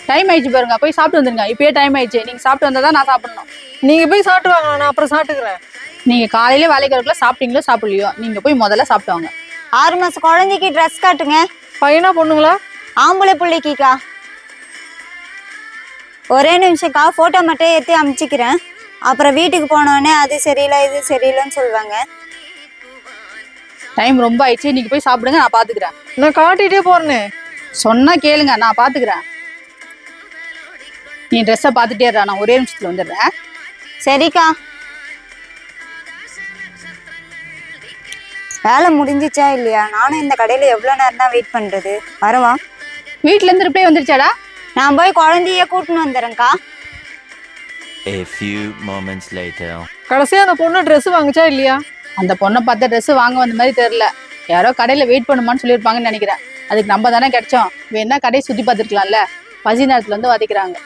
Time ஆயிடுச்சு பாருங்க, போய் சாப்பிட்டு வந்துருங்க. இப்பயே டைம் ஆயிடுச்சு, நீங்க சாப்பிட்டு வந்தா தான் நான் சாப்பிடணும். நீங்க போய் சாப்பிட்டு வாங்க, நான் அப்புறம் சாப்பிட்டுக்கிறேன். நீங்க காலையில வேலைக்கு வரக்குள்ள சாப்பிட்டீங்களோ சாப்பிடலையோ, நீங்க போய் முதல்ல சாப்பிட்டு வாங்க. 6 மாசம் குழந்தைக்கு ட்ரெஸ் காட்டுங்க. பையனா பொண்ணுங்களா? ஆம்பளை பிள்ளைக்கிக்கா. ஒரே நிமிஷம்க்கா, போட்டோ மட்டும் எடுத்து அமுச்சிக்கிறேன். அப்புறம் வீட்டுக்கு போனோடனே அது சரியில்லை இது சரியில்லைன்னு சொல்லுவாங்க. டைம் ரொம்ப ஆயிடுச்சு, நீங்க போய் சாப்பிடுங்க, நான் பாத்துக்கிறேன். நான் காட்டிட்டே போறேனே. சொன்னா கேளுங்க, நான் பாத்துக்கிறேன். நீ ட்ரெஸ்ஸை பார்த்துட்டே இருடா, நான் ஒரே நிமிஷத்துல வந்துடுறேன். சரிக்கா. வேலை முடிஞ்சிச்சா இல்லையா? நானும் இந்த கடையில் எவ்வளோ நேரம் தான் வெயிட் பண்ணுறது. வரவா? வீட்டுல இருந்து ரிப்ளை வந்துருச்சாடா? நான் போய் குழந்தைய கூட்டின்னு வந்துடுறேன்க்கா. A few moments later. கடைசியா அந்த பொண்ணு ட்ரெஸ் வாங்குச்சா இல்லையா? அந்த பொண்ணை பார்த்த ட்ரெஸ் வாங்க வந்த மாதிரி தெரியல. யாரோ கடையில வெயிட் பண்ணுமான்னு சொல்லியிருப்பாங்கன்னு நினைக்கிறேன். அதுக்கு நம்ம தானே கிடைச்சோம். வேணா கடையை சுத்தி பார்த்துருக்கலாம்ல. பசி நேரத்துல வந்து வதைக்கிறாங்க.